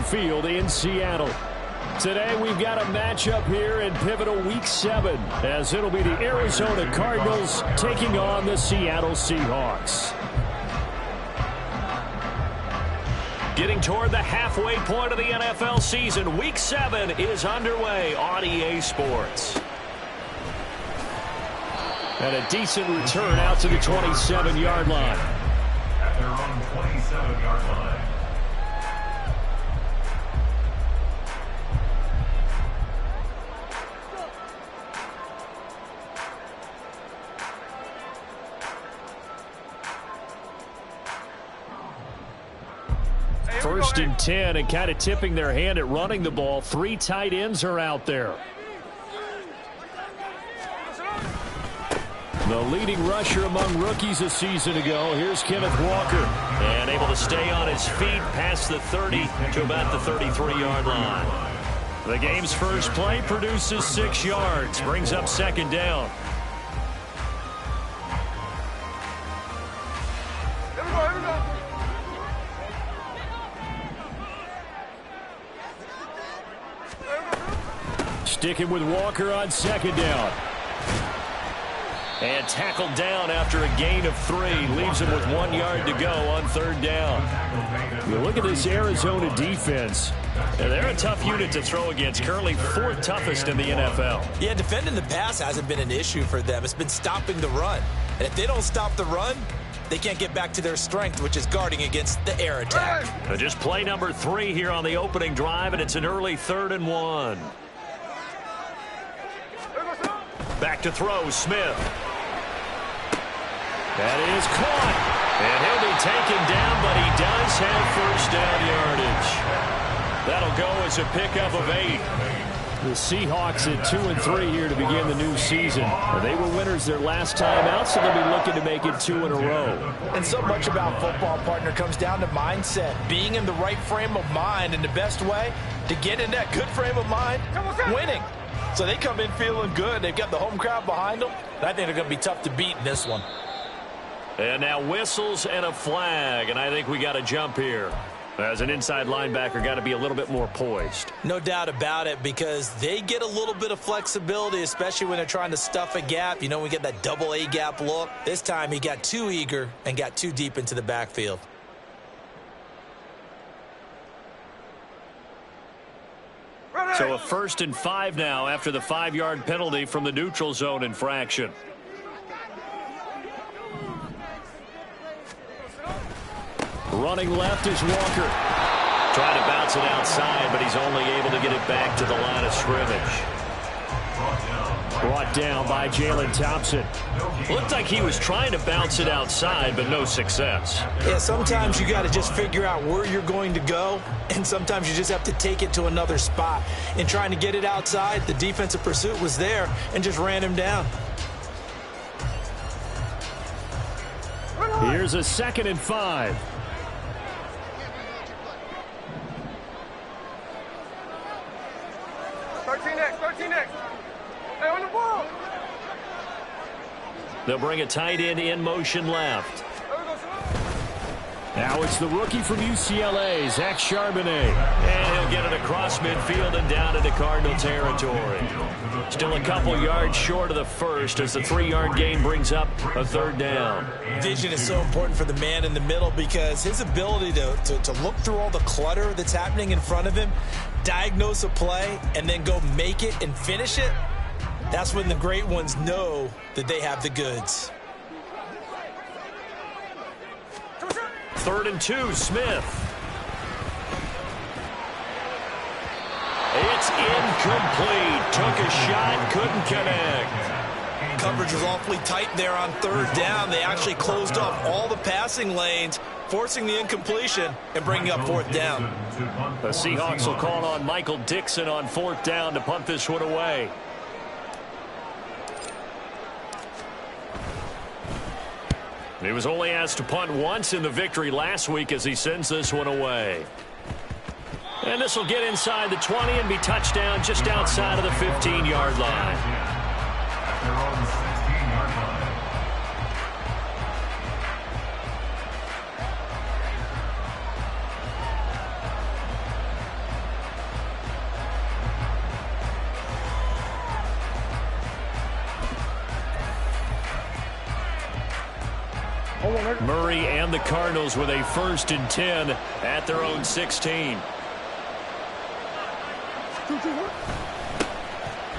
Field in Seattle. Today we've got a matchup here in pivotal Week 7, as it'll be the Arizona Cardinals taking on the Seattle Seahawks. Getting toward the halfway point of the NFL season, Week 7 is underway on EA Sports. And a decent return out to the 27-yard line. At their own 27-yard line. First and 10, and kind of tipping their hand at running the ball. 3 tight ends are out there. The leading rusher among rookies a season ago. Here's Kenneth Walker. And able to stay on his feet past the 30 to about the 33-yard line. The game's first play produces 6 yards. Brings up second down. Sticking with Walker on second down. And tackled down after a gain of 3. Leaves him with 1 yard to go on third down. You look at this Arizona defense. And they're a tough unit to throw against. Currently 4th toughest in the NFL. Yeah, defending the pass hasn't been an issue for them. It's been stopping the run. And if they don't stop the run, they can't get back to their strength, which is guarding against the air attack. Just play number 3 here on the opening drive, and it's an early 3rd and 1. Back to throw, Smith. That is caught. And he'll be taken down, but he does have first down yardage. That'll go as a pickup of 8. The Seahawks at 2-3 here to begin the new season. They were winners their last time out, so they'll be looking to make it 2 in a row. And so much about football, partner, comes down to mindset. Being in the right frame of mind, and the best way to get in that good frame of mind, winning. So they come in feeling good. They've got the home crowd behind them. And I think they're going to be tough to beat in this one. And now whistles and a flag, and I think we got a jump here. As an inside linebacker, got to be a little bit more poised. No doubt about it, because they get a little bit of flexibility, especially when they're trying to stuff a gap. You know, we get that double A gap look. This time he got too eager and got too deep into the backfield. So a 1st and 5 now after the 5-yard penalty from the neutral zone infraction. Running left is Walker. Trying to bounce it outside, but he's only able to get it back to the line of scrimmage. Brought down by Jalen Thompson. Looked like he was trying to bounce it outside, but no success. Yeah, sometimes you got to just figure out where you're going to go, and sometimes you just have to take it to another spot. In trying to get it outside, the defensive pursuit was there and just ran him down. Here's a 2nd and 5. They'll bring a tight end in motion left. Now it's the rookie from UCLA, Zach Charbonnet. And he'll get it across midfield and down into Cardinal territory. Still a couple yards short of the first as the 3-yard gain brings up a 3rd down. Vision is so important for the man in the middle, because his ability to look through all the clutter that's happening in front of him, diagnose a play, and then go make it and finish it, that's when the great ones know that they have the goods. 3rd and 2, Smith. It's incomplete. Took a shot, couldn't connect. Coverage was awfully tight there on 3rd down. They actually closed off all the passing lanes, forcing the incompletion and bringing up 4th down. The Seahawks will call on Michael Dixon on 4th down to punt this one away. He was only asked to punt once in the victory last week as he sends this one away. And this will get inside the 20 and be touchdown just outside of the 15-yard line. Murray and the Cardinals with a 1st and 10 at their own 16.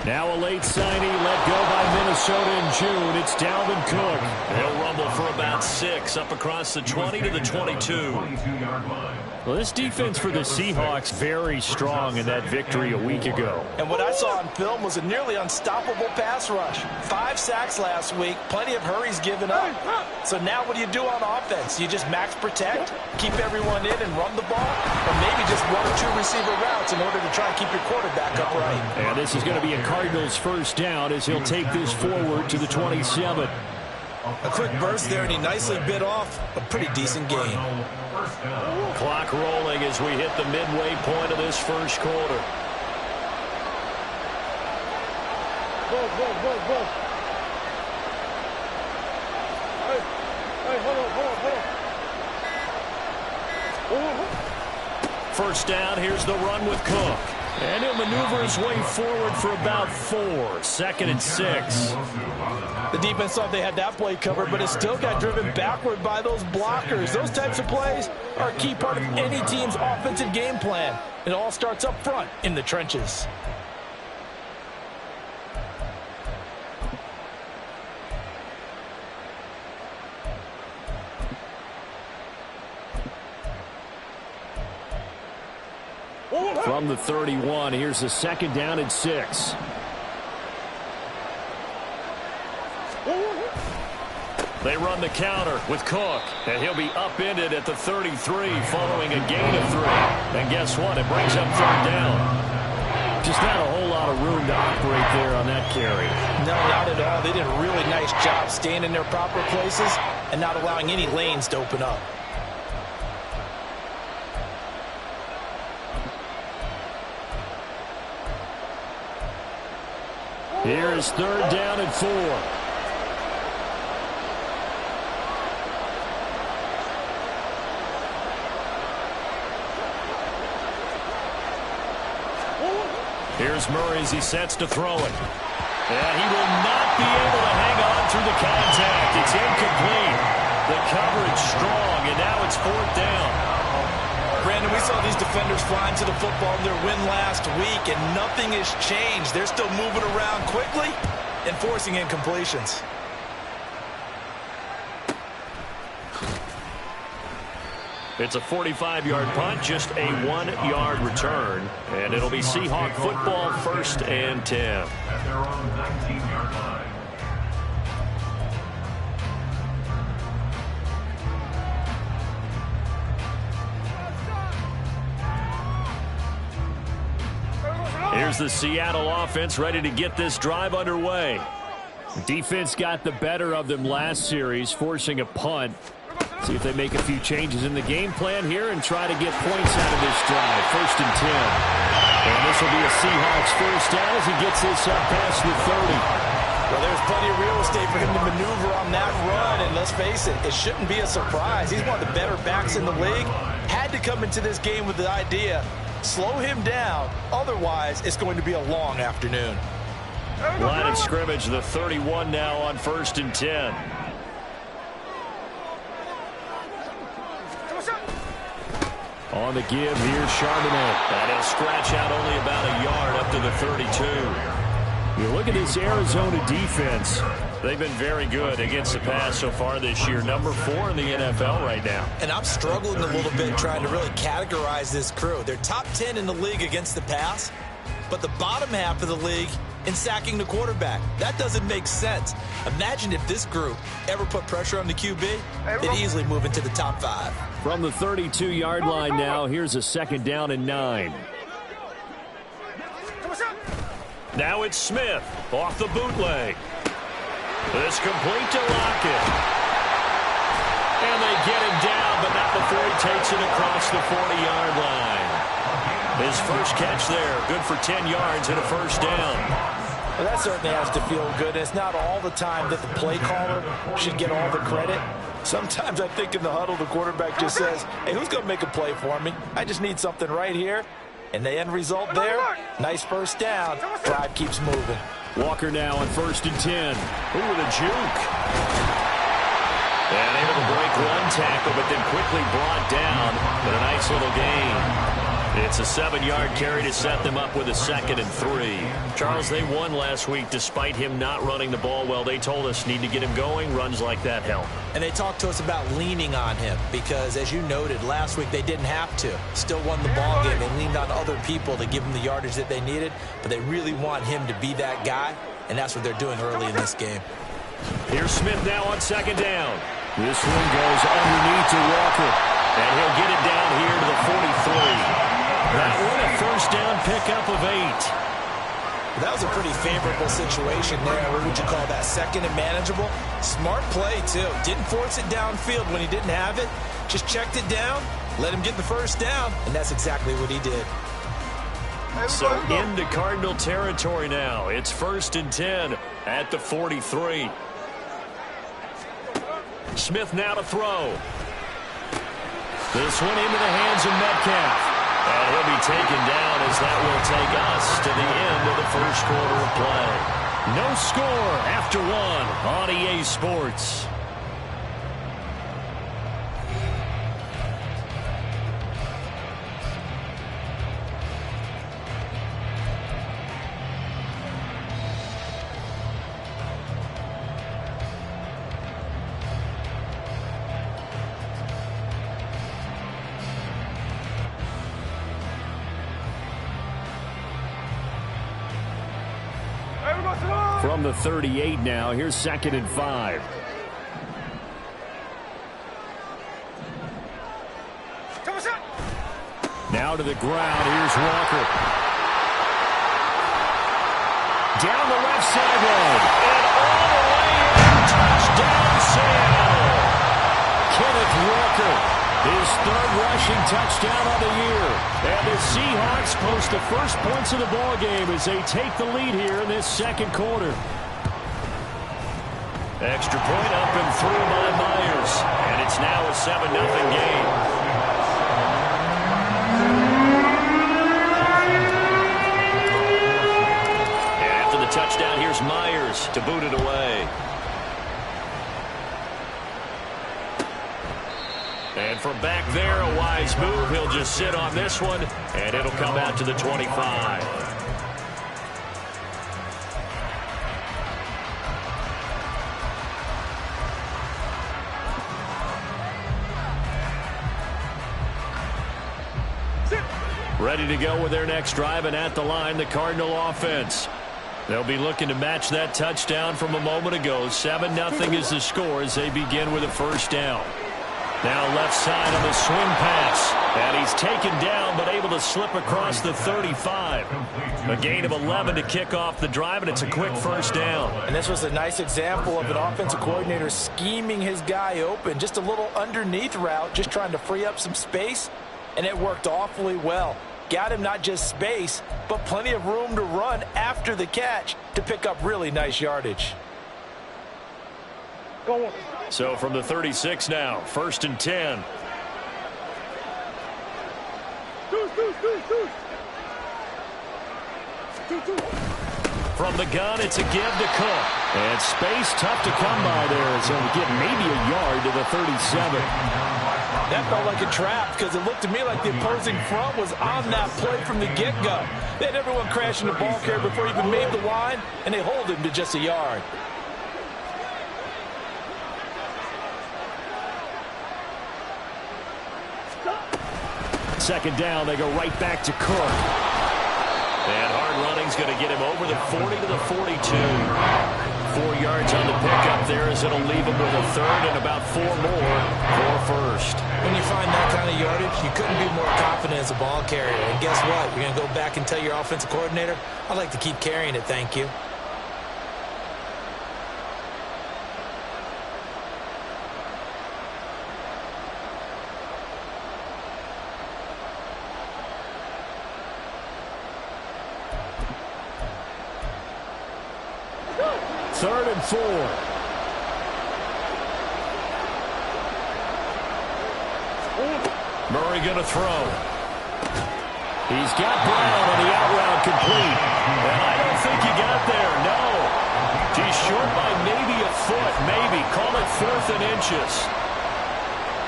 Now a late signee let go by Minnesota in June. It's Dalvin Cook. He'll rumble for about 6 up across the 20 to the 22. Well, this defense for the Seahawks very strong in that victory a week ago. And what I saw on film was a nearly unstoppable pass rush. 5 sacks last week, plenty of hurries given up. So now what do you do on offense? You just max protect, keep everyone in and run the ball, or maybe just 1 or 2 receiver routes in order to try and keep your quarterback upright. And this is going to be a Cardinals 1st down as he'll take this forward to the 27. A quick burst there, and he nicely bit off a pretty decent gain. Clock rolling as we hit the midway point of this 1st quarter. First down, here's the run with Cook. And he'll maneuver his way forward for about 4. 2nd and 6. The defense thought they had that play covered, but it still got driven backward by those blockers. Those types of plays are a key part of any team's offensive game plan. It all starts up front in the trenches. From the 31, here's the 2nd down and 6. They run the counter with Cook, and he'll be upended at the 33 following a gain of 3. And guess what? It brings up 3rd down. Just not a whole lot of room to operate there on that carry. No, not at all. They did a really nice job staying in their proper places and not allowing any lanes to open up. Here is 3rd down and 4. Here's Murray as he sets to throw it. And he will not be able to hang on through the contact. It's incomplete. The coverage strong, and now it's 4th down. Brandon, we saw these defenders flying to the football in their win last week, and nothing has changed. They're still moving around quickly and forcing incompletions. It's a 45-yard punt, just a 1-yard return. And it'll be Seahawk football, 1st and 10. At their own 19-yard line. Here's the Seattle offense ready to get this drive underway. Defense got the better of them last series, forcing a punt. See if they make a few changes in the game plan here and try to get points out of this drive. 1st and 10. And this will be a Seahawks 1st down as he gets this up past the 30. Well, there's plenty of real estate for him to maneuver on that run, and let's face it, it shouldn't be a surprise. He's one of the better backs in the league. Had to come into this game with the idea, slow him down, otherwise it's going to be a long afternoon. Line of scrimmage, the 31 now on 1st and 10. On the give, here's Charbonnet. And he'll scratch out only about a yard up to the 32. You look at this Arizona defense. They've been very good against the pass so far this year. Number 4 in the NFL right now. And I'm struggling a little bit trying to really categorize this crew. They're top 10 in the league against the pass, but the bottom half of the league in sacking the quarterback. That doesn't make sense. Imagine if this group ever put pressure on the QB, they'd easily move into the top 5. From the 32-yard line now, here's a 2nd down and 9. Now it's Smith off the bootleg. This complete to Lockett. And they get him down, but not before he takes it across the 40-yard line. His first catch there, good for 10 yards and a 1st down. Well, that certainly has to feel good. It's not all the time that the play caller should get all the credit. Sometimes I think in the huddle, the quarterback just says, hey, who's going to make a play for me? I just need something right here. And the end result there, nice 1st down. Drive keeps moving. Walker now on 1st and 10. Ooh, with a juke. And able to break one tackle, but then quickly brought down. But a nice little gain. It's a 7-yard carry to set them up with a 2nd and 3. Charles, they won last week despite him not running the ball well. They told us need to get him going. Runs like that help. And they talked to us about leaning on him because, as you noted, last week they didn't have to. Still won the ball game. They leaned on other people to give them the yardage that they needed, but they really want him to be that guy, and that's what they're doing early in this game. Here's Smith now on 2nd down. This one goes underneath to Walker, and he'll get it down here to the 43. That one a 1st down pickup of 8. That was a pretty favorable situation there. What would you call that? 2nd and manageable? Smart play, too. Didn't force it downfield when he didn't have it. Just checked it down, let him get the 1st down, and that's exactly what he did. So into Cardinal territory now. It's 1st and 10 at the 43. Smith now to throw. This one into the hands of Metcalf. And he'll be taken down as that will take us to the end of the 1st quarter of play. No score after 1 on EA Sports. From the 38 now, here's 2nd and 5. Now to the ground, here's Walker. Down the left sideline. And all the way in, touchdown Sam. Kenneth Walker. His 3rd rushing touchdown of the year. And the Seahawks post the first points of the ball game as they take the lead here in this 2nd quarter. Extra point up and through by Myers. And it's now a 7-0 game. And after the touchdown, here's Myers to boot it away. And from back there, a wise move. He'll just sit on this one, and it'll come out to the 25. Ready to go with their next drive, and at the line, the Cardinal offense. They'll be looking to match that touchdown from a moment ago. 7-0 is the score as they begin with a 1st down. Now left side on the swing pass. And he's taken down but able to slip across the 35. A gain of 11 to kick off the drive, and it's a quick 1st down. And this was a nice example of an offensive coordinator scheming his guy open. Just a little underneath route, just trying to free up some space, and it worked awfully well. Got him not just space, but plenty of room to run after the catch to pick up really nice yardage. So from the 36 now, 1st and 10. From the gun, it's a give to Cook. And space tough to come by there. So to get maybe a yard to the 37. That felt like a trap because it looked to me like the opposing front was on that play from the get-go. They had everyone crashing the ball carrier before he even made the line, and they hold him to just a yard. Second down, they go right back to Cook. And hard running's going to get him over the 40 to the 42. 4 yards on the pickup there as it'll leave him with a 3rd and about 4 more for 1st. When you find that kind of yardage, you couldn't be more confident as a ball carrier. And guess what? You're going to go back and tell your offensive coordinator, I'd like to keep carrying it, thank you. Third and 4. Murray going to throw. He's got Brown on the out route complete. And I don't think he got there, no. He's short by maybe a foot, maybe. Call it 4th and inches.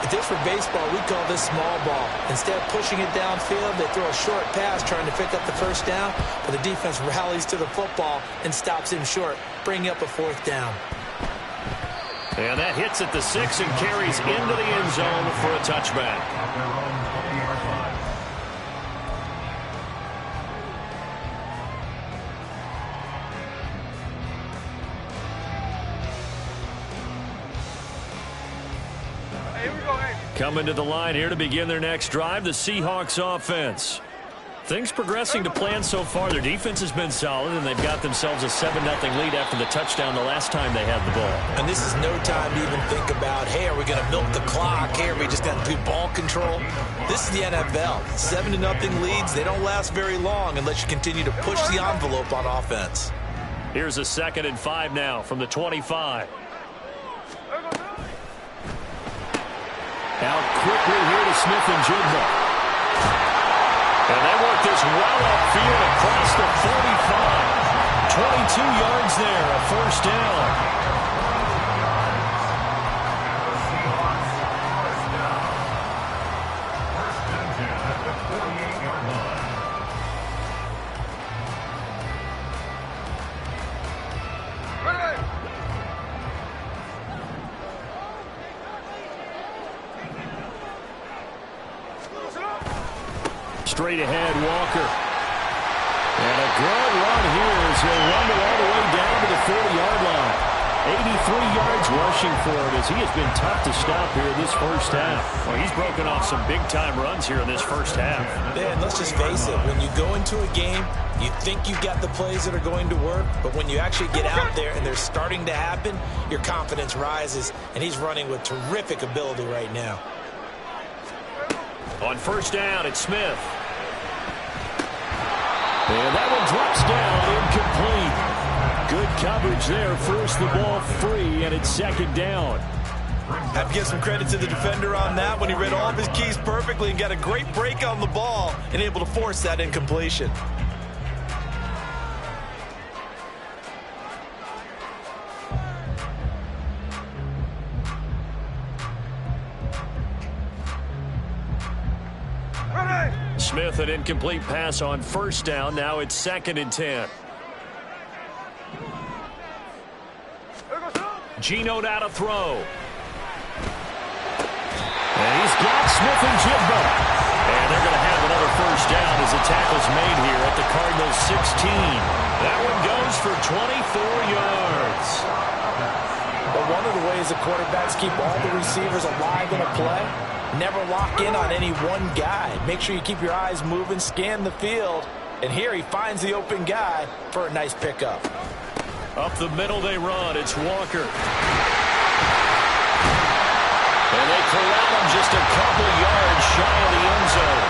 If this were baseball, we call this small ball. Instead of pushing it downfield, they throw a short pass trying to pick up the first down, but the defense rallies to the football and stops him short, bringing up a fourth down. And that hits at the 6 and carries into the end zone for a touchback. Coming to the line here to begin their next drive, the Seahawks offense. Things progressing to plan so far. Their defense has been solid, and they've got themselves a 7-0 lead after the touchdown the last time they had the ball. And this is no time to even think about, hey, are we going to milk the clock? Hey, are we just going to do ball control? This is the NFL. 7-0 leads, they don't last very long unless you continue to push the envelope on offense. Here's a 2nd and 5 now from the 25. Out quickly here to Smith and Jigba. And they work this well upfield across the 45. 22 yards there, a first down. Straight ahead, Walker. And a good run here as he'll run it all the way down to the 40-yard line. 83 yards rushing for him as he has been tough to stop here this first half. Well, he's broken off some big-time runs here in this first half. Man, let's just face it. When you go into a game, you think you've got the plays that are going to work, but when you actually get out there and they're starting to happen, your confidence rises, and he's running with terrific ability right now. On first down, it's Smith. And that one drops down, incomplete. Good coverage there, forced the ball free, and it's 2nd down. I have to give some credit to the defender on that when he read all of his keys perfectly and got a great break on the ball and able to force that incompletion. Smith, an incomplete pass on first down. Now it's 2nd and 10. Geno now to throw. And he's got Smith and Jigba. And they're going to have another first down as the tackle's made here at the Cardinals' 16. That one goes for 24 yards. But one of the ways the quarterbacks keep all the receivers alive in a play, never lock in on any one guy. Make sure you keep your eyes moving, scan the field. And here he finds the open guy for a nice pickup. Up the middle they run. It's Walker. And they corral him just a couple yards shy of the end zone.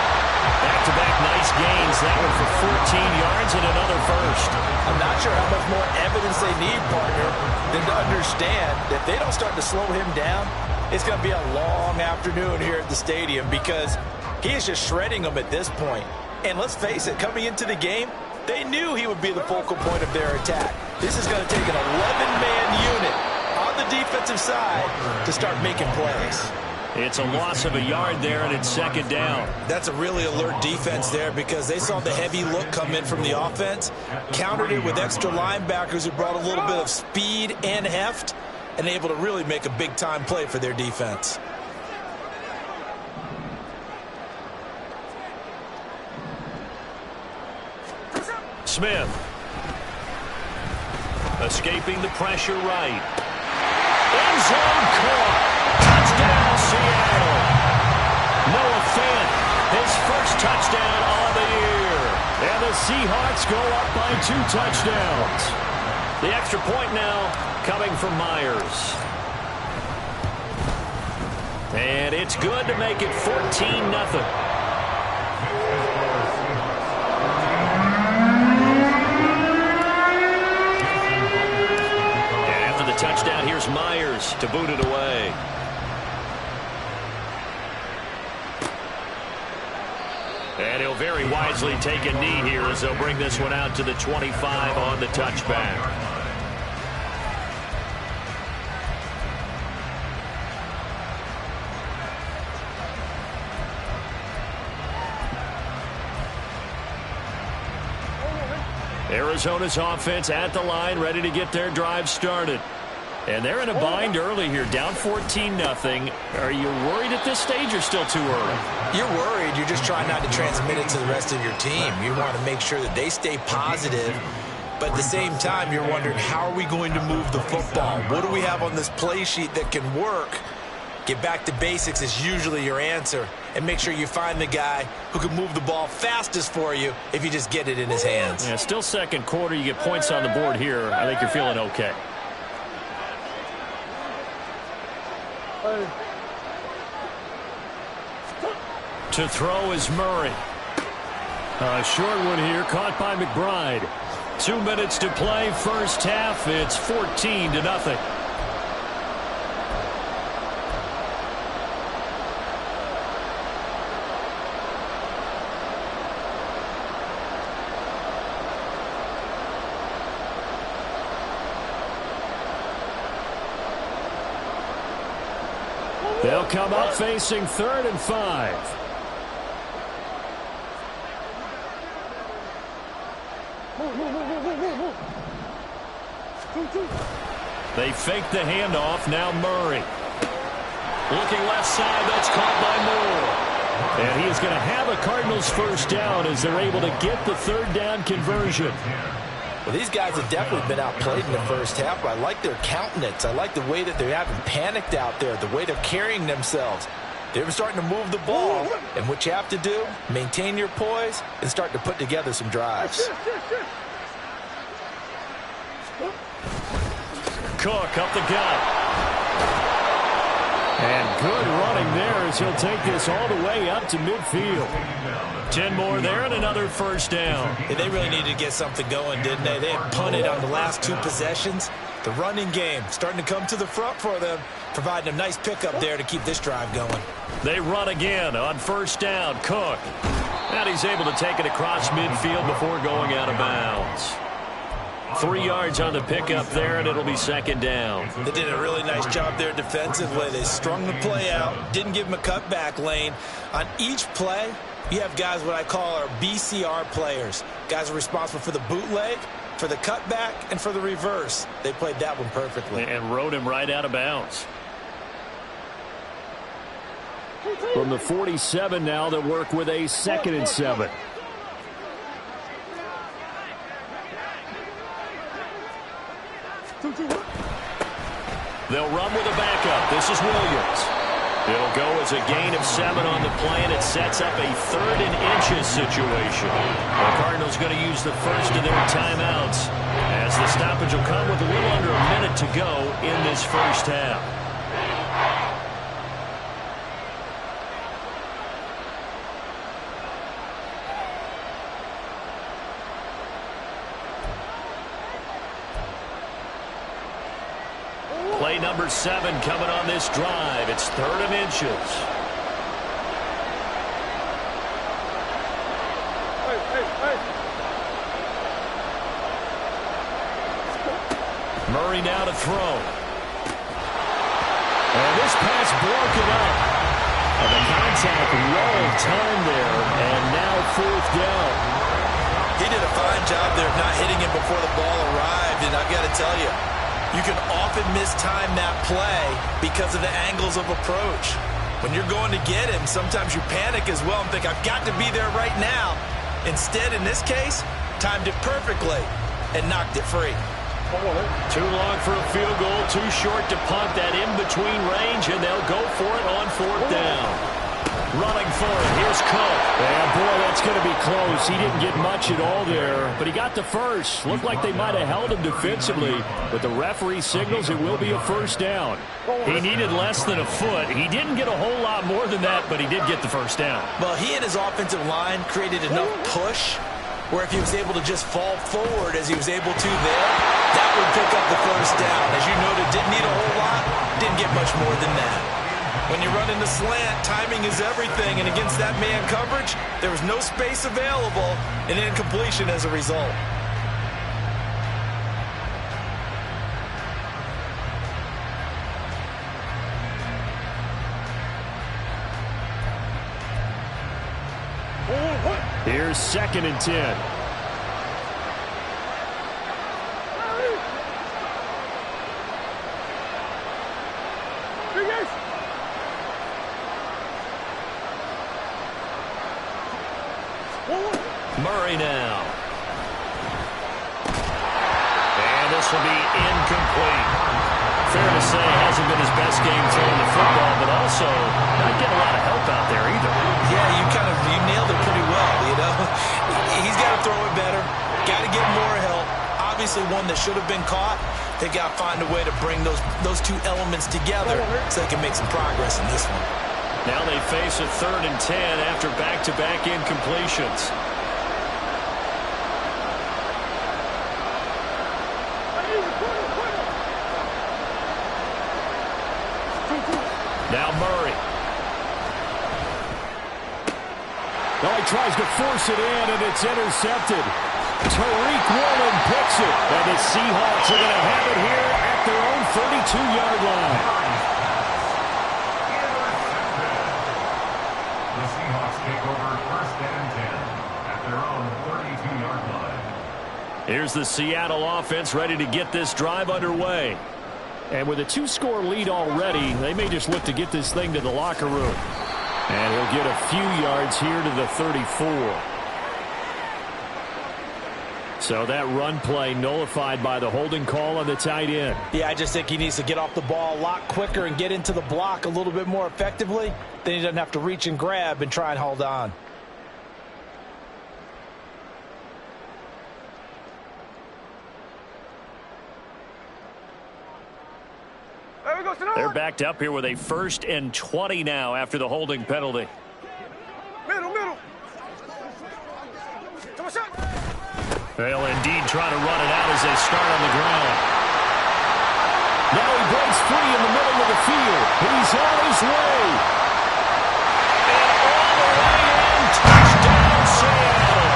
Back-to-back nice gains. That one for 14 yards and another first. I'm not sure how much more evidence they need, partner, than to understand that if they don't start to slow him down, it's going to be a long afternoon here at the stadium because he is just shredding them at this point. And let's face it, coming into the game, they knew he would be the focal point of their attack. This is going to take an 11-man unit on the defensive side to start making plays. It's a loss of a yard there, and it's 2nd down. That's a really alert defense there because they saw the heavy look come in from the offense, countered it with extra linebackers who brought a little bit of speed and heft, and able to really make a big-time play for their defense. Smith. Escaping the pressure right. End zone caught. Touchdown, Seattle. Noah Fant, his first touchdown on the year. And the Seahawks go up by 2 touchdowns. The extra point now coming from Myers. And it's good to make it 14-0. Touchdown, here's Myers to boot it away. And he'll very wisely take a knee here as they'll bring this one out to the 25 on the touchback. Arizona's offense at the line, ready to get their drive started. And they're in a bind early here, down 14-0. Are you worried at this stage or still too early? You're worried. You're just trying not to transmit it to the rest of your team. You want to make sure that they stay positive. But at the same time, you're wondering, how are we going to move the football? What do we have on this play sheet that can work? Get back to basics is usually your answer. And make sure you find the guy who can move the ball fastest for you if you just get it in his hands. Yeah, still second quarter. You get points on the board here. I think you're feeling okay. To throw is Murray. A short one here, caught by McBride. 2 minutes to play, first half. It's 14-0. They'll come up facing 3rd and 5. They fake the handoff. Now Murray. Looking left side. That's caught by Moore. And he is going to have a Cardinals first down as they're able to get the 3rd down conversion. Well, these guys have definitely been outplayed in the first half, but I like their countenance. I like the way that they haven't panicked out there, the way they're carrying themselves. They're starting to move the ball, and what you have to do, maintain your poise and start to put together some drives. Cook up the gut. And good running there as he'll take this all the way up to midfield. 10 more there and another first down. Yeah, they really needed to get something going, didn't they? They had punted on the last 2 possessions. The running game starting to come to the front for them, providing a nice pickup there to keep this drive going. They run again on first down. Cook. And he's able to take it across midfield before going out of bounds. 3 yards on the pickup there, and it'll be second down. They did a really nice job there defensively. They strung the play out, didn't give him a cutback lane. On each play, you have guys what I call our BCR players. Guys are responsible for the bootleg, for the cutback, and for the reverse. They played that one perfectly. And rode him right out of bounds. From the 47 now, they'll work with a 2nd and 7. They'll run with a backup. This is Williams. It'll go as a gain of 7 on the play, and it sets up a 3rd and inches situation. The Cardinals going to use the first of their timeouts as the stoppage will come with a little under a minute to go in this first half. Play number 7 coming on this drive. It's 3rd and inches. Murray now to throw. And this pass broken up. And the contact well timed there. And now 4th down. He did a fine job there of not hitting him before the ball arrived. And I've got to tell you, you can often mistime that play because of the angles of approach. When you're going to get him, sometimes you panic as well and think, I've got to be there right now. Instead, in this case, timed it perfectly and knocked it free. Too long for a field goal, too short to punt. That in-between range, and they'll go for it on 4th down. Running for it, here's Cook. And boy, that's going to be close. He didn't get much at all there, but he got the first. Looked like they might have held him defensively, but the referee signals it will be a first down. He needed less than a foot. He didn't get a whole lot more than that, but he did get the first down. Well, he and his offensive line created enough push where if he was able to just fall forward as he was able to there, that would pick up the first down. As you noted, didn't need a whole lot, didn't get much more than that. When you run in the slant, timing is everything, and against that man coverage, there was no space available, and incompletion as a result. Here's 2nd and 10. Murray now. And this will be incomplete. Fair to say, hasn't been his best game throwing the football, but also not getting a lot of help out there either. Yeah, you nailed it pretty well, you know. He's got to throw it better, got to get more help. Obviously one that should have been caught. They got to find a way to bring those two elements together so they can make some progress in this one. Now they face a 3rd and 10 after back-to-back incompletions. Now Murray. Well, he tries to force it in, and it's intercepted. Tariq Woolen picks it, and the Seahawks are going to have it here at their own 32-yard line. The Seahawks take over 1st and 10 at their own 32-yard line. Here's the Seattle offense ready to get this drive underway. And with a 2-score lead already, they may just look to get this thing to the locker room. And he'll get a few yards here to the 34. So that run play nullified by the holding call on the tight end. Yeah, I just think he needs to get off the ball a lot quicker and get into the block a little bit more effectively. Then he doesn't have to reach and grab and try and hold on. They're backed up here with a 1st and 20 now after the holding penalty. Middle. They'll indeed try to run it out as they start on the ground. Now he breaks free in the middle of the field. He's on his way. And all the way in, touchdown Seattle.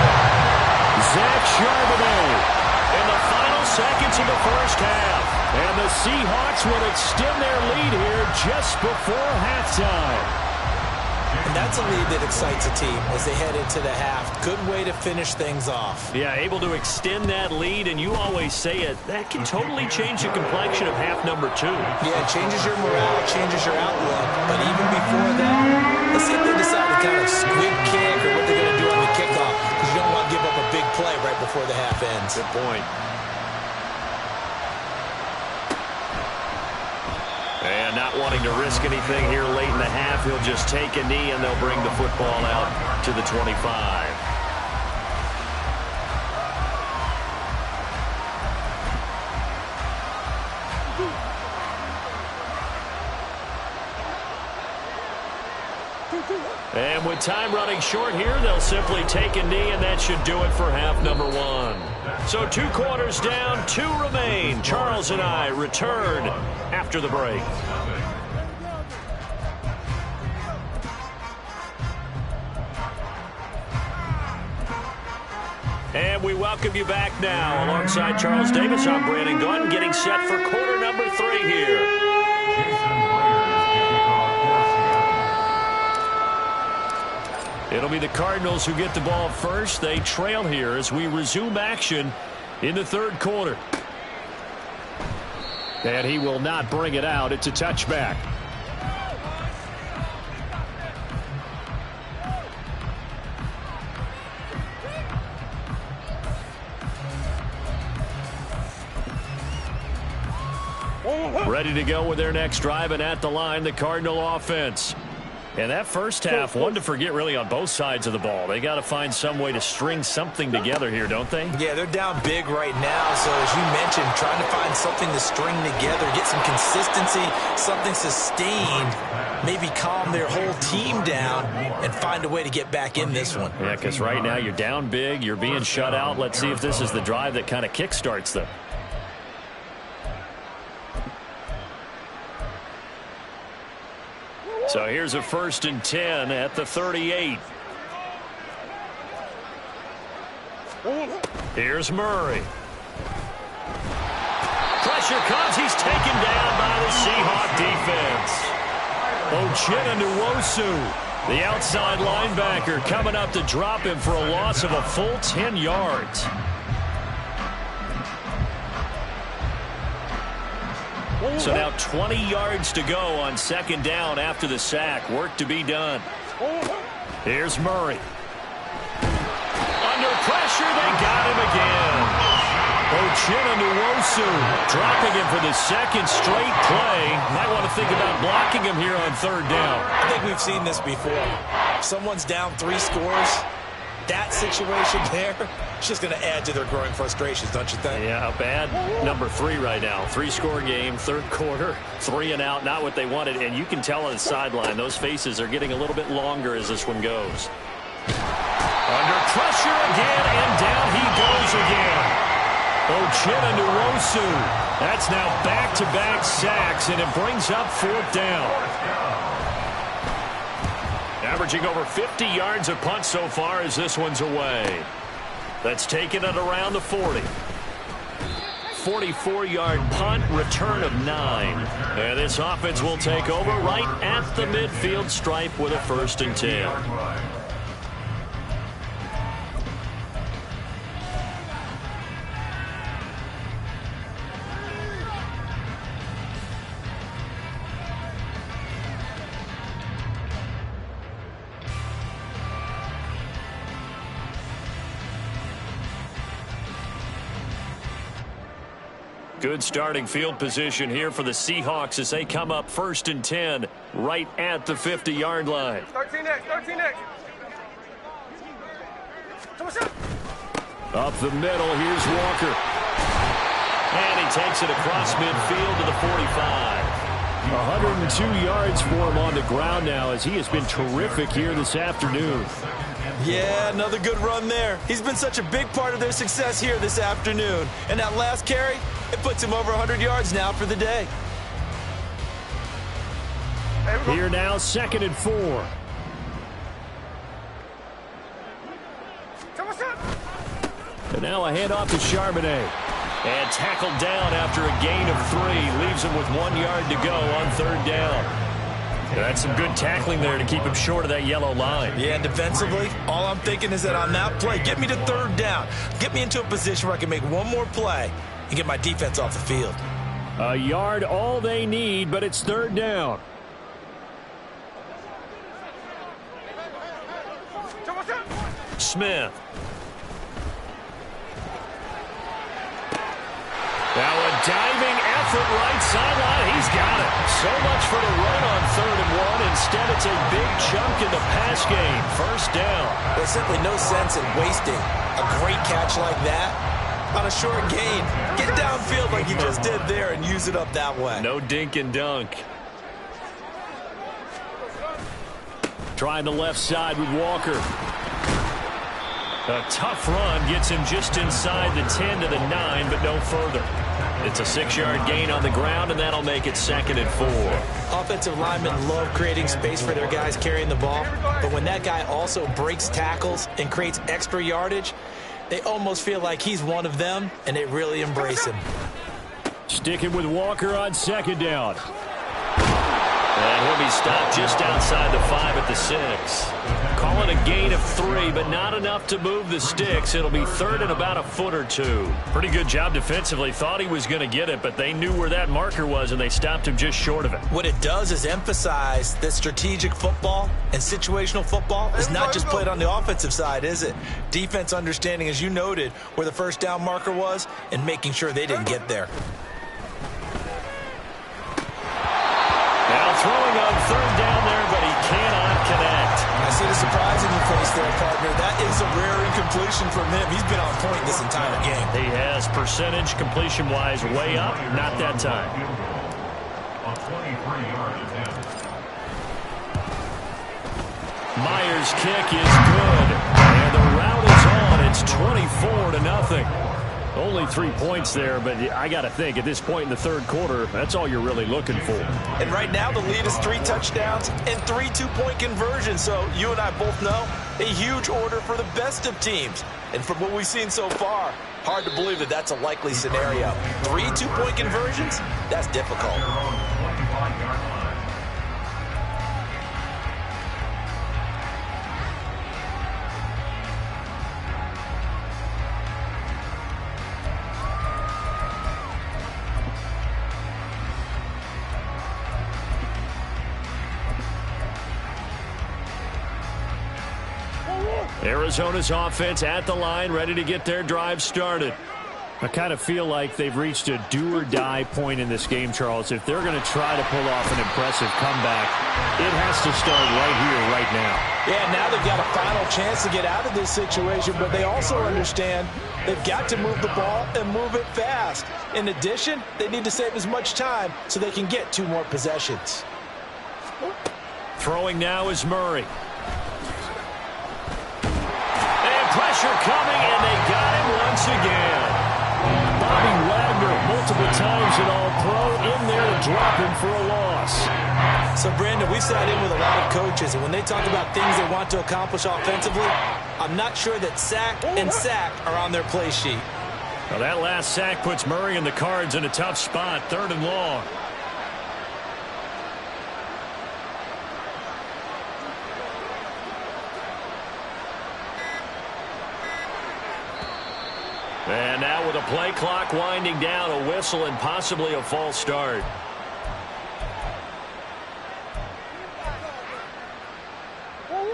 Zach Charbonnet In the final seconds of the first half. and the Seahawks would extend their lead here just before halftime. And that's a lead that excites a team as they head into the half. Good way to finish things off. Yeah, able to extend that lead, and you always say it, that can totally change the complexion of half number 2. Yeah, it changes your morale, changes your outlook. But even before that, let's see if they decide to kind of squib kick or what they're going to do on the kickoff, because you don't want to give up a big play right before the half ends. Good point. And not wanting to risk anything here late in the half, he'll just take a knee and they'll bring the football out to the 25. And with time running short here, they'll simply take a knee, and that should do it for half number 1. So 2 quarters down, 2 remain. Charles and I return after the break. And we welcome you back now. Alongside Charles Davis, I'm Brandon Gunn, getting set for quarter number 3 here. It'll be the Cardinals who get the ball first. They trail here as we resume action in the 3rd quarter. And he will not bring it out. It's a touchback. Ready to go with their next drive, and at the line, the Cardinal offense. And that first half, one to forget really on both sides of the ball. They got to find some way to string something together here, don't they? Yeah, they're down big right now. So as you mentioned, trying to find something to string together, get some consistency, something sustained, maybe calm their whole team down and find a way to get back in this one. Yeah, because right now you're down big, you're being shut out. Let's see if this is the drive that kind of kickstarts them. So here's a 1st and 10 at the 38. Here's Murray. Pressure comes. He's taken down by the Seahawk defense. Uchenna Nwosu, the outside linebacker, coming up to drop him for a loss of a full 10 yards. So now 20 yards to go on 2nd down after the sack. Work to be done. Here's Murray. Under dropping him for the second straight play. Might want to think about blocking him here on third down. I think we've seen this before. If someone's down 3 scores, that situation there, it's just going to add to their growing frustrations, don't you think? Yeah, a bad number 3 right now. 3-score game, third quarter, 3 and out, not what they wanted. And you can tell on the sideline, those faces are getting a little bit longer as this one goes. Under pressure again, and down he goes again. Uchenna. That's now back-to-back sacks, and it brings up fourth down. Averaging over 50 yards a punt so far as this one's away. That's taken at around the 40. 44-yard punt, return of 9. And this offense will take over right at the midfield stripe with a 1st and 10. Good starting field position here for the Seahawks as they come up 1st and 10 right at the 50-yard line. 13X. Up the middle, here's Walker. And he takes it across midfield to the 45. 102 yards for him on the ground now as he has been terrific here this afternoon. Yeah, another good run there. He's been such a big part of their success here this afternoon. And that last carry, it puts him over 100 yards now for the day. Here now, 2nd and 4. And now a handoff to Charbonnet. And tackled down after a gain of 3. Leaves him with 1 yard to go on third down. That's some good tackling there to keep him short of that yellow line. Yeah, and defensively, all I'm thinking is that on that play, get me to third down. Get me into a position where I can make one more play and get my defense off the field. A yard all they need, but it's third down. Smith. Now a diving effort right sideline. He's got it. So much for the run on 3rd and 1. Instead, it's a big chunk in the pass game. 1st down. There's simply no sense in wasting a great catch like that on a short gain. Get downfield like you just did there and use it up that way. No dink and dunk. Trying the left side with Walker. A tough run gets him just inside the 10 to the 9, but no further. It's a 6-yard gain on the ground, and that'll make it 2nd and 4. Offensive linemen love creating space for their guys carrying the ball, but when that guy also breaks tackles and creates extra yardage, they almost feel like he's one of them, and they really embrace him. Sticking with Walker on 2nd down. And he'll be stopped just outside the 5 at the 6. Call it a gain of 3, but not enough to move the sticks. It'll be 3rd and about a foot or 2. Pretty good job defensively. Thought he was going to get it, but they knew where that marker was, and they stopped him just short of it. What it does is emphasize that strategic football and situational football is not just played on the offensive side, is it? Defense understanding, as you noted, where the 1st down marker was and making sure they didn't get there. Now throwing on 3rd down there, but he cannot connect. I see the surprise in your face there, partner. That is a rare incompletion from him. He's been on point this entire game. He has percentage completion-wise way up. Not that time. On 23-yard attempt. Myers' kick is good. And the route is on. It's 24-0. Only 3 points there, but I got to think at this point in the third quarter, that's all you're really looking for. And right now the lead is 3 touchdowns and 3 two-point conversions. So you and I both know a huge order for the best of teams. And from what we've seen so far, hard to believe that that's a likely scenario. 3 two-point conversions? That's difficult. Arizona's offense at the line, ready to get their drive started. I kind of feel like they've reached a do-or-die point in this game, Charles. If they're going to try to pull off an impressive comeback, it has to start right here, right now. Yeah, now they've got a final chance to get out of this situation, but they also understand they've got to move the ball and move it fast. In addition, they need to save as much time so they can get 2 more possessions. Throwing now is Murray. And pressure coming, and they got him once again. Bobby Wagner, multiple times an All-Pro, in there to drop him for a loss. So, Brandon, we've sat in with a lot of coaches, and when they talk about things they want to accomplish offensively, I'm not sure that sack and sack are on their play sheet. Well, that last sack puts Murray and the Cards in a tough spot, 3rd and long. And now with a play clock winding down, a whistle and possibly a false start.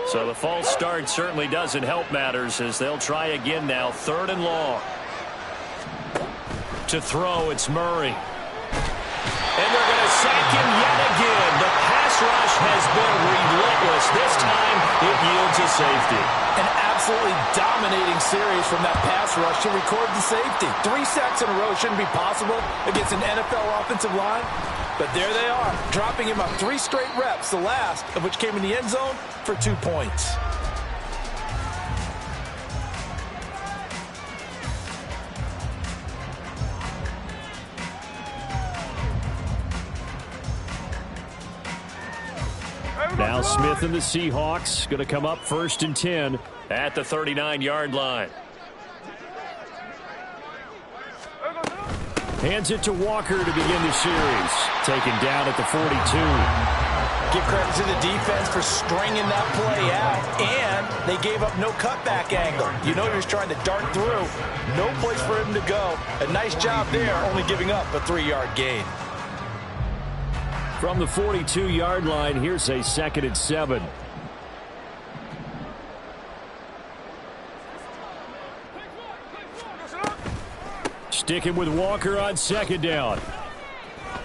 So the false start certainly doesn't help matters as they'll try again now, 3rd and long. To throw, it's Murray. And they're going to sack him yet again. The pass rush has been relentless. This time it yields a safety. An absolutely dominating series from that pass rush to record the safety. 3 sacks in a row shouldn't be possible against an NFL offensive line. But there they are, dropping him on 3 straight reps, the last of which came in the end zone for 2 points. Now Smith and the Seahawks going to come up 1st and 10 at the 39-yard line. Hands it to Walker to begin the series. Taken down at the 42. Give credit to the defense for stringing that play out, and they gave up no cutback angle. You know he was trying to dart through. No place for him to go. A nice job there, only giving up a 3-yard gain. From the 42-yard line, here's a 2nd and 7. Sticking with Walker on 2nd down.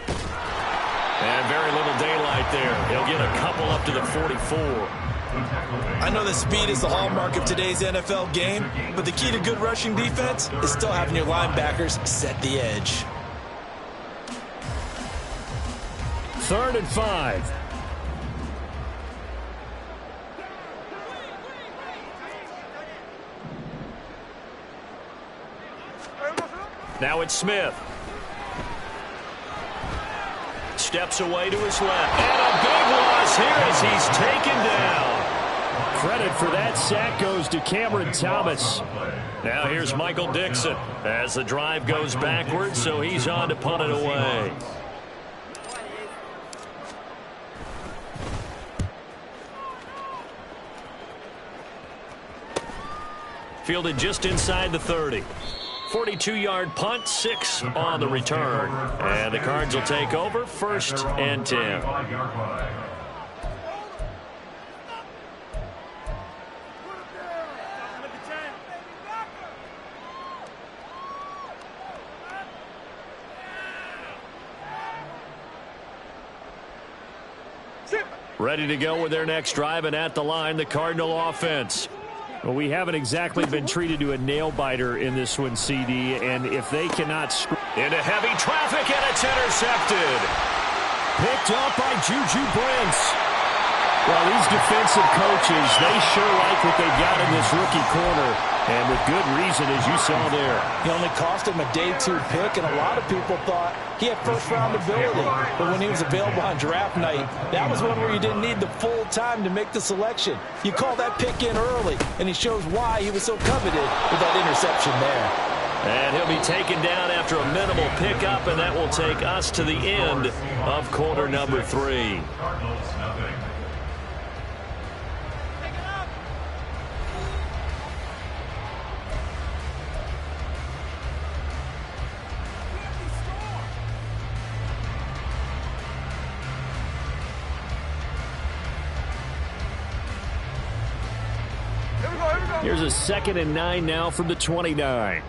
And very little daylight there. He'll get a couple up to the 44. I know that speed is the hallmark of today's NFL game, but the key to good rushing defense is still having your linebackers set the edge. 3rd and 5. Now it's Smith. Steps away to his left. And a big loss here as he's taken down. Credit for that sack goes to Cameron Thomas. Now here's Michael Dixon as the drive goes backwards, so he's on to punt it away. Fielded just inside the 30. 42-yard punt, 6 on the return. And the Cards will take over, 1st and 10. Ready to go with their next drive, and at the line, the Cardinal offense. Well, we haven't exactly been treated to a nail-biter in this one, CD, and if they cannot score... Into heavy traffic, and it's intercepted. Picked up by Juju Brents. Well, these defensive coaches, they sure like what they've got in this rookie corner, and with good reason, as you saw there. He only cost him a day 2 pick, and a lot of people thought he had first-round ability. But when he was available on draft night, that was one where you didn't need the full time to make the selection. You call that pick in early, and he shows why he was so coveted with that interception there. And he'll be taken down after a minimal pickup, and that will take us to the end of quarter number 3. Here's a 2nd and 9 now from the 29.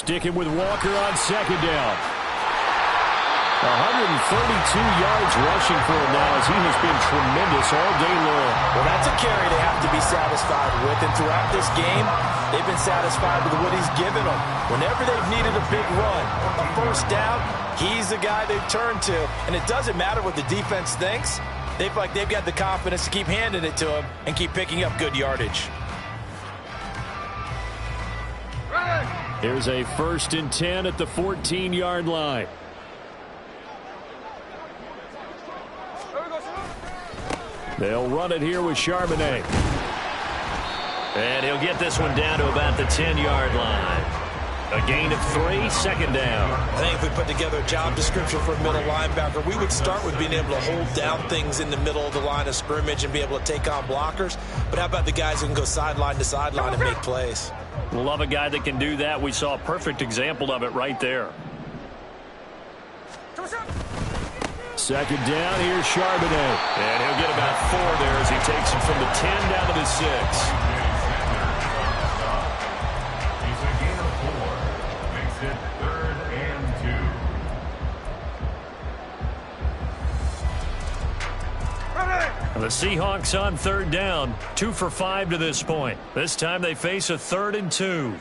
Sticking with Walker on second down. 132 yards rushing for him now as he has been tremendous all day long. Well, that's a carry they have to be satisfied with. And throughout this game, they've been satisfied with what he's given them. Whenever they've needed a big run, a first down, he's the guy they've turned to. And it doesn't matter what the defense thinks. They feel like they've got the confidence to keep handing it to him and keep picking up good yardage. Here's a 1st and 10 at the 14-yard line. They'll run it here with Charbonnet. And he'll get this one down to about the 10-yard line. A gain of 3, second down. I think if we put together a job description for a middle linebacker, we would start with being able to hold down things in the middle of the line of scrimmage and be able to take on blockers. But how about the guys who can go sideline to sideline and make plays? Love a guy that can do that. We saw a perfect example of it right there. Second down, here's Charbonnet. And he'll get about 4 there as he takes him from the 10 down to the 6. He's a gain of 4. Makes it 3rd and 2. And the Seahawks on 3rd down. 2 for 5 to this point. This time they face a 3rd and 2.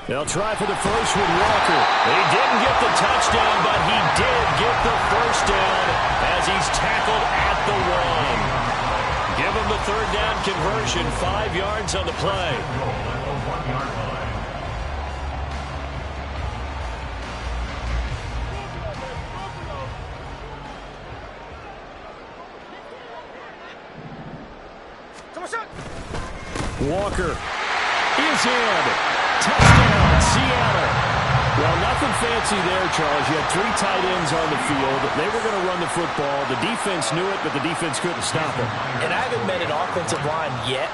They'll try for the first with Walker. He didn't get the touchdown, but he did get the first down as he's tackled at the 1. Give him the 3rd down conversion, 5 yards on the play. Walker is in. Touchdown, Seattle. Well, nothing fancy there, Charles. You had 3 tight ends on the field. They were going to run the football. The defense knew it, but the defense couldn't stop it. And I haven't met an offensive line yet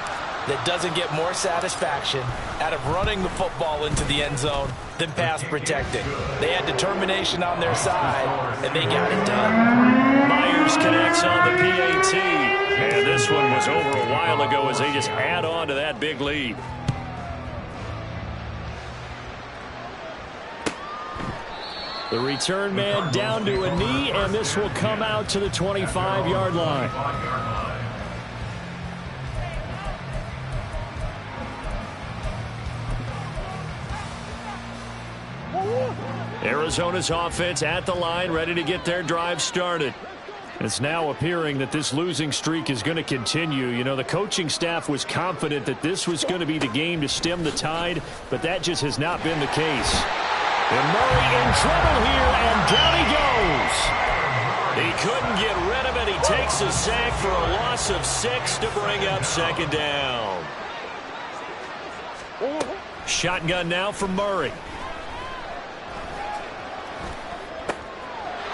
that doesn't get more satisfaction out of running the football into the end zone than pass protecting. They had determination on their side, and they got it done. Myers connects on the PAT. And this one was over a while ago as they just add on to that big lead. The return man down to a knee, and this will come out to the 25-yard line. Arizona's offense at the line, ready to get their drive started. It's now appearing that this losing streak is going to continue. You know, the coaching staff was confident that this was going to be the game to stem the tide, but that just has not been the case. And Murray in trouble here, and down he goes. He couldn't get rid of it. He takes a sack for a loss of 6 to bring up 2nd down. Shotgun now for Murray.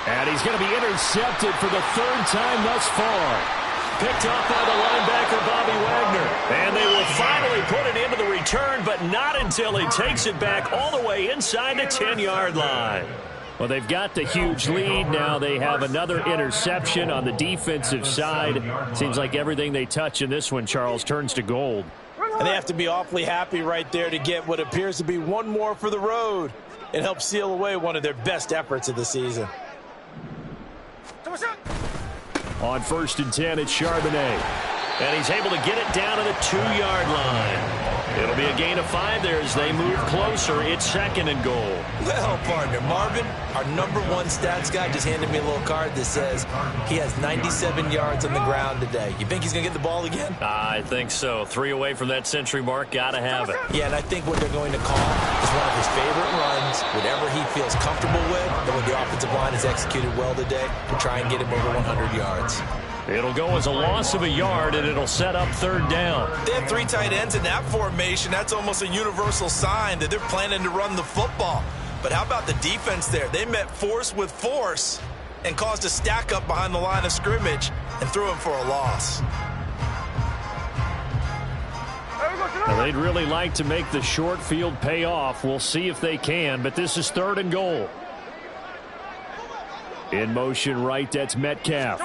And he's going to be intercepted for the 3rd time thus far. Picked off by the linebacker, Bobby Wagner. And they will finally put it into the return, but not until he takes it back all the way inside the 10-yard line. Well, they've got the huge lead. Now they have another interception on the defensive side. Seems like everything they touch in this one, Charles, turns to gold. And they have to be awfully happy right there to get what appears to be one more for the road. It helps seal away one of their best efforts of the season. On 1st and 10, it's Charbonnet. And he's able to get it down to the 2-yard line. It'll be a gain of 5 there as they move closer. It's 2nd and goal. Well, partner, Marvin, our #1 stats guy, just handed me a little card that says he has 97 yards on the ground today. You think he's going to get the ball again? I think so. 3 away from that century mark. Got to have it. Yeah, and I think what they're going to call is one of his favorite runs, whatever he feels comfortable with, and when the offensive line has executed well today, to try and get him over 100 yards. It'll go as a loss of a yard, and it'll set up 3rd down. They have 3 tight ends in that formation. That's almost a universal sign that they're planning to run the football. But how about the defense there? They met force with force and caused a stack up behind the line of scrimmage and threw him for a loss. Well, they'd really like to make the short field pay off. We'll see if they can, but this is 3rd and goal. In motion right, that's Metcalf.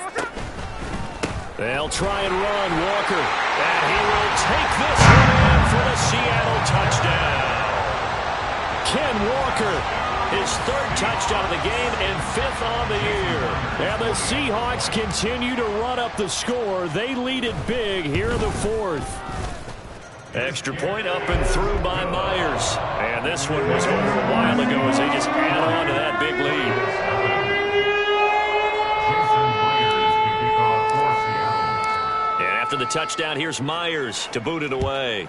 They'll try and run Walker. And he will take this one in for the Seattle touchdown. Ken Walker. His third touchdown of the game and fifth on the year. And the Seahawks continue to run up the score. They lead it big here in the fourth. Extra point up and through by Myers. And this one was over a while ago as they just add on to that big lead. And after the touchdown, here's Myers to boot it away.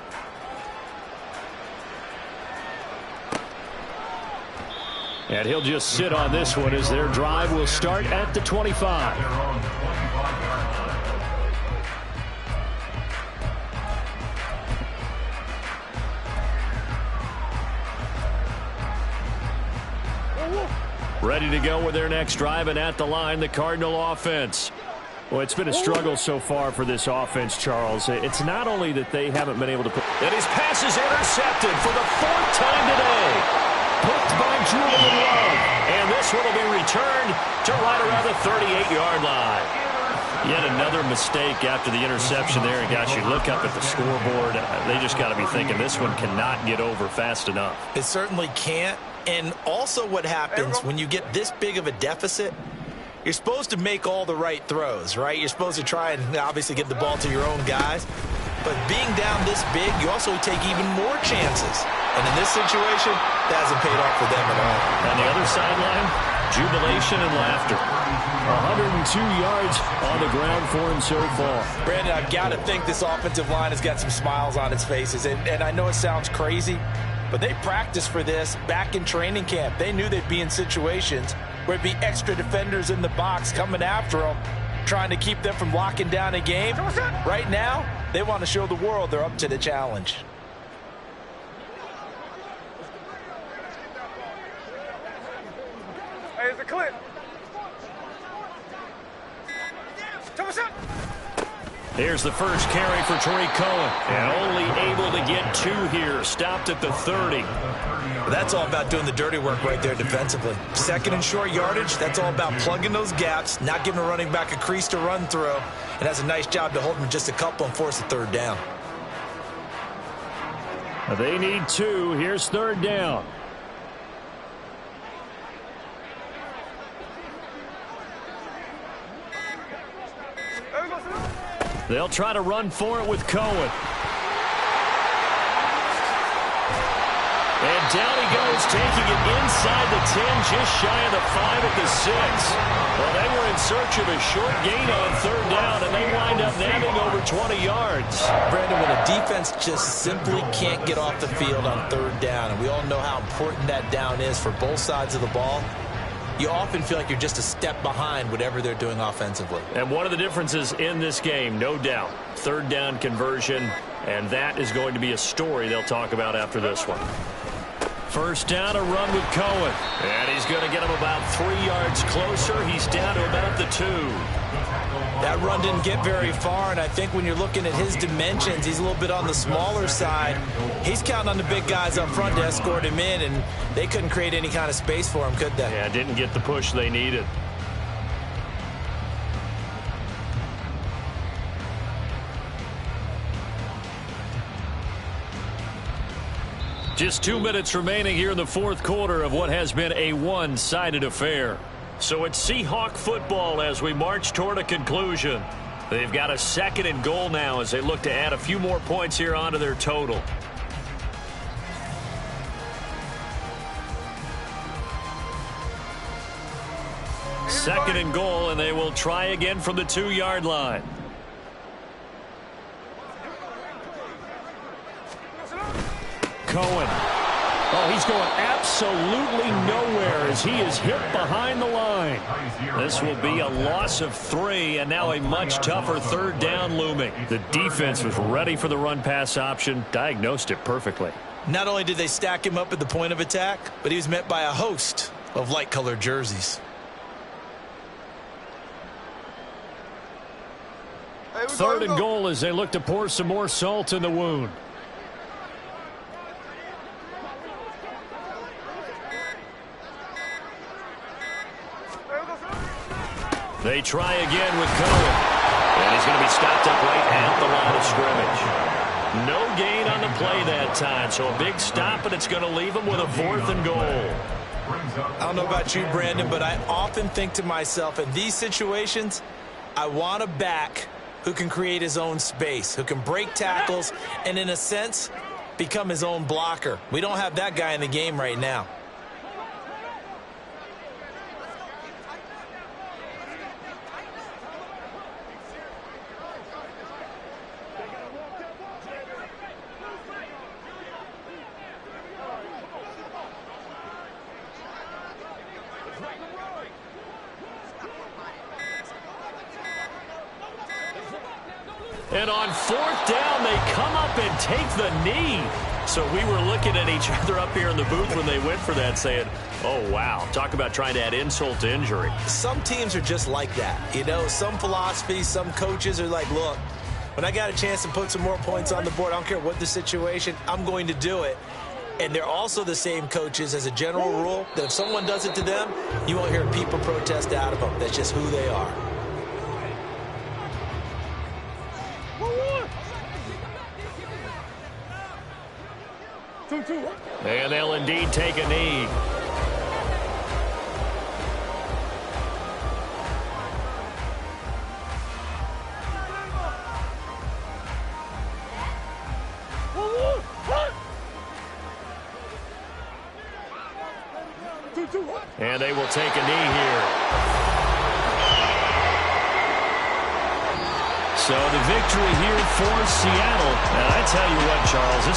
And he'll just sit on this one as their drive will start at the 25. Ready to go with their next drive, and at the line, the Cardinal offense. Well, it's been a struggle so far for this offense, Charles. It's not only that they haven't been able to put... And his pass is intercepted for the fourth time today. Picked by Julian Love. And this one will be returned to right around the 38-yard line. Yet another mistake after the interception there. And, gosh, you look up at the scoreboard. They just got to be thinking this one cannot get over fast enough. It certainly can't. And also what happens when you get this big of a deficit, you're supposed to make all the right throws, right? You're supposed to try and obviously get the ball to your own guys. But being down this big, you also take even more chances. And in this situation, that hasn't paid off for them at all. On the other sideline, jubilation and laughter. 102 yards on the ground for him so far. Brandon, I've got to think this offensive line has got some smiles on its faces. And I know it sounds crazy, but they practiced for this back in training camp. They knew they'd be in situations where it'd be extra defenders in the box coming after them, trying to keep them from locking down a game. Right now, they want to show the world they're up to the challenge. Hey, it's a clip. Here's the first carry for Tariq Cohen. And only able to get two here. Stopped at the 30. That's all about doing the dirty work right there defensively. Second and short yardage, that's all about plugging those gaps, not giving a running back a crease to run through, and has a nice job to hold him just a couple and force a third down. They need two. Here's third down. They'll try to run for it with Cohen. And down he goes, taking it inside the 10, just shy of the 5 at the 6. Well, they were in search of a short gain on third down, and they wind up nabbing over 20 yards. Brandon, when a defense just simply can't get off the field on third down, and we all know how important that down is for both sides of the ball, you often feel like you're just a step behind whatever they're doing offensively. And one of the differences in this game, no doubt, third down conversion, and that is going to be a story they'll talk about after this one. First down, a run with Cohen. And he's going to get him about 3 yards closer. He's down to about the 2. That run didn't get very far, and I think when you're looking at his dimensions, he's a little bit on the smaller side. He's counting on the big guys up front to escort him in, and they couldn't create any kind of space for him, could they? Yeah, didn't get the push they needed. Just 2 minutes remaining here in the fourth quarter of what has been a one-sided affair. So it's Seahawk football as we march toward a conclusion. They've got a second and goal now as they look to add a few more points here onto their total. Second and goal, and they will try again from the 2-yard line. Cohen. Oh, he's going absolutely nowhere as he is hit behind the line. This will be a loss of 3, and now a much tougher third down looming. The defense was ready for the run-pass option, diagnosed it perfectly. Not only did they stack him up at the point of attack, but he was met by a host of light-colored jerseys. Third and goal as they look to pour some more salt in the wound. They try again with Cohen. And he's going to be stopped up right at the line of scrimmage. No gain on the play that time, so a big stop, and it's going to leave them with a 4th and goal. I don't know about you, Brandon, but I often think to myself, in these situations, I want a back who can create his own space, who can break tackles, and in a sense, become his own blocker. We don't have that guy in the game right now. And on 4th down, they come up and take the knee. So we were looking at each other up here in the booth when they went for that, saying, oh, wow. Talk about trying to add insult to injury. Some teams are just like that. You know, some philosophies, some coaches are like, look, when I got a chance to put some more points on the board, I don't care what the situation, I'm going to do it. And they're also the same coaches as a general rule that if someone does it to them, you won't hear people protest out of them. That's just who they are. And they'll indeed take a knee. And they will take a knee here. So the victory here for Seattle. And I tell you what, Charles, this